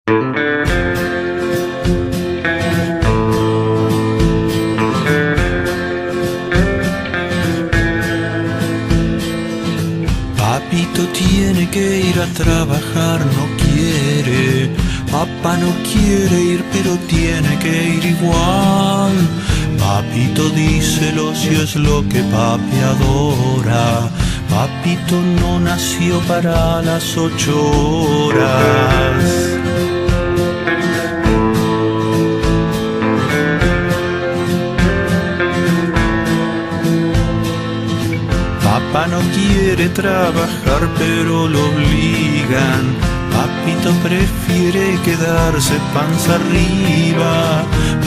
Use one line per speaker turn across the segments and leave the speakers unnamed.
Papito tiene que ir a trabajar, no quiere. Papá no quiere ir, pero tiene que ir igual. Papito dice el ocio es lo que papi adora. Papito no nació para las 8 horas. Papá no quiere trabajar, pero lo obligan. Papito prefiere quedarse panza arriba.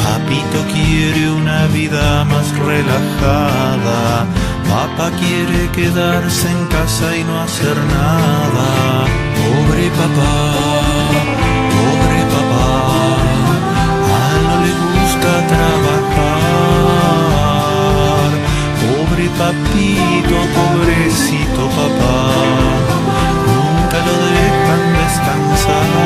Papito quiere una vida más relajada. Papá quiere quedarse en casa y no hacer nada. Pobre papá, pobre papá. A él no le gusta trabajar. Pobre papito, pobrecito papá. Nunca lo dejan descansar.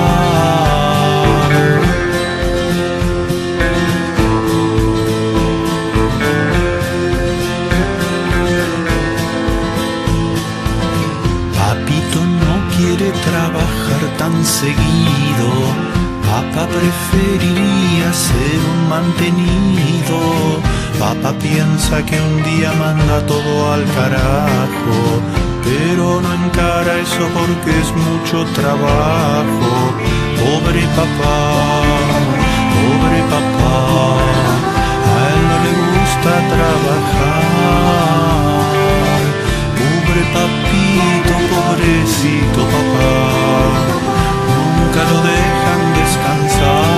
Papito no quiere trabajar tan seguido. Papá preferiría ser un mantenido. Papá piensa que un día manda todo al carajo, pero no encara eso porque es mucho trabajo. Pobre papá, pobre papá. A él no le gusta trabajar. Pobre papito, pobrecito papá. Nunca lo dejan descansar.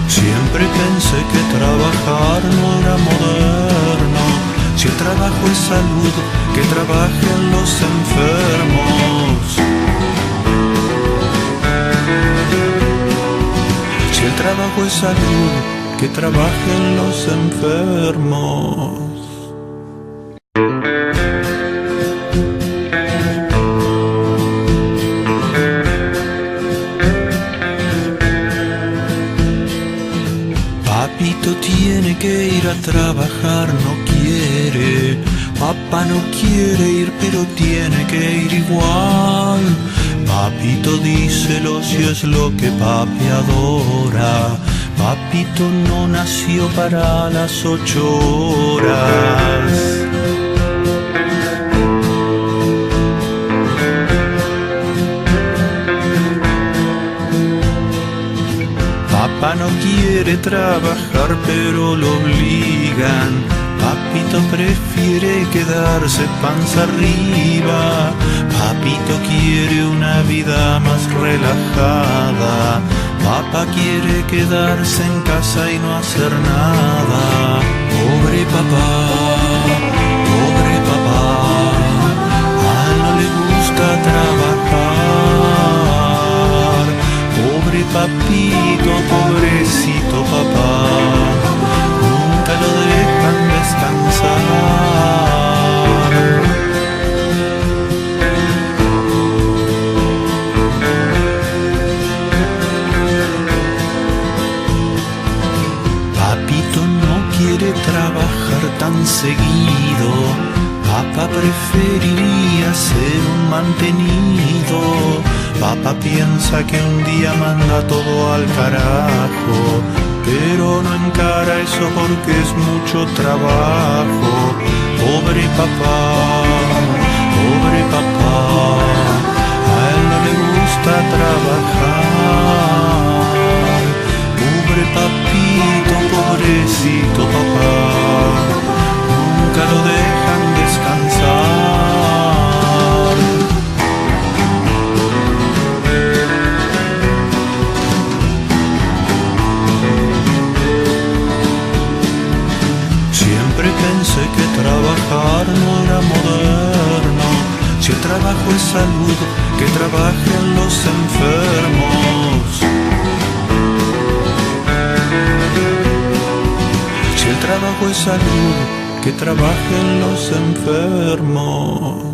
Siempre pensé que trabajar no era moderno. Si el trabajo es salud, que trabajen los enfermos. Si el trabajo es salud, que trabajen los enfermos. Papito tiene que ir a trabajar, no quiere. Papá no quiere ir, pero tiene que ir igual. Papito dice el ocio es lo que papi adora. Papito no nació para las 8 horas. Papá no quiere trabajar, pero lo obligan. Papito prefiere quedarse panza arriba. Papito quiere una vida más relajada. Papá quiere quedarse en casa y no hacer nada. Pobre papá, pobre papá. A él no le gusta trabajar. Pobre papito, pobrecito papá. Nunca lo dejan descansar. Papito no quiere trabajar tan seguido. Papá preferiría ser un mantenido. Papá piensa que un día manda todo al carajo, pero no encara eso porque es mucho trabajo. Pobre papá, pobre papá. A él no le gusta trabajar. Pobre papito, pobrecito papá. Nunca lo dejan descansar. Siempre pensé que trabajar no era moderno. Si el trabajo es salud, que trabajen los enfermos. Si Si el trabajo es salud, que trabajen los enfermos.